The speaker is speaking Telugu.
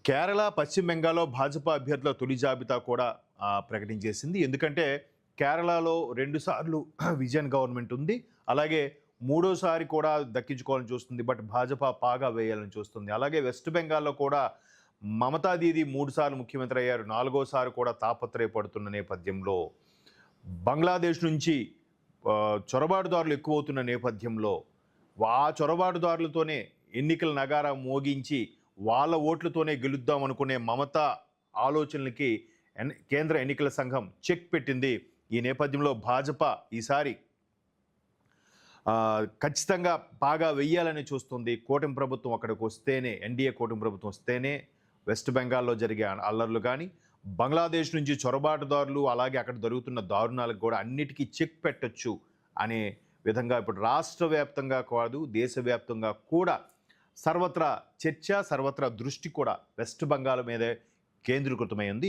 కేరళ, పశ్చిమ బెంగాల్‌లో భాజపా అభ్యర్థుల తొలి జాబితా కూడా ప్రకటించేసింది. ఎందుకంటే కేరళలో 2 సార్లు విజయన్ గవర్నమెంట్ ఉంది. అలాగే మూడోసారి కూడా దక్కించుకోవాలని చూస్తుంది. బట్ భాజపా పాగా వేయాలని చూస్తుంది. అలాగే వెస్ట్ బెంగాల్‌లో కూడా మమతా దీదీ 3 సార్లు ముఖ్యమంత్రి అయ్యారు. నాలుగోసారి కూడా తాపత్రయపడుతున్న నేపథ్యంలో బంగ్లాదేశ్ నుంచి చొరబాటుదారులు ఎక్కువవుతున్న నేపథ్యంలో ఆ చొరబాటుదారులతోనే ఎన్నికల నగారా మోగించి వాళ్ళ ఓట్లతోనే గెలుద్దాం అనుకునే మమతా ఆలోచనలకి కేంద్ర ఎన్నికల సంఘం చెక్ పెట్టింది. ఈ నేపథ్యంలో భాజపా ఈసారి ఖచ్చితంగా బాగా వెయ్యాలని చూస్తుంది. కూటమి ప్రభుత్వం అక్కడికి వస్తేనే, ఎన్డీఏ కూటమి ప్రభుత్వం వస్తేనే వెస్ట్ బెంగాల్లో జరిగే అల్లర్లు కానీ, బంగ్లాదేశ్ నుంచి చొరబాటుదారులు అలాగే అక్కడ జరుగుతున్న దారుణాలకు కూడా అన్నిటికీ చెక్ పెట్టొచ్చు అనే విధంగా ఇప్పుడు రాష్ట్ర వ్యాప్తంగా కాదు, దేశవ్యాప్తంగా కూడా సర్వత్రా చర్చ, సర్వత్రా దృష్టి కూడా వెస్ట్ బెంగాల్ మీదే కేంద్రీకృతమై ఉంది.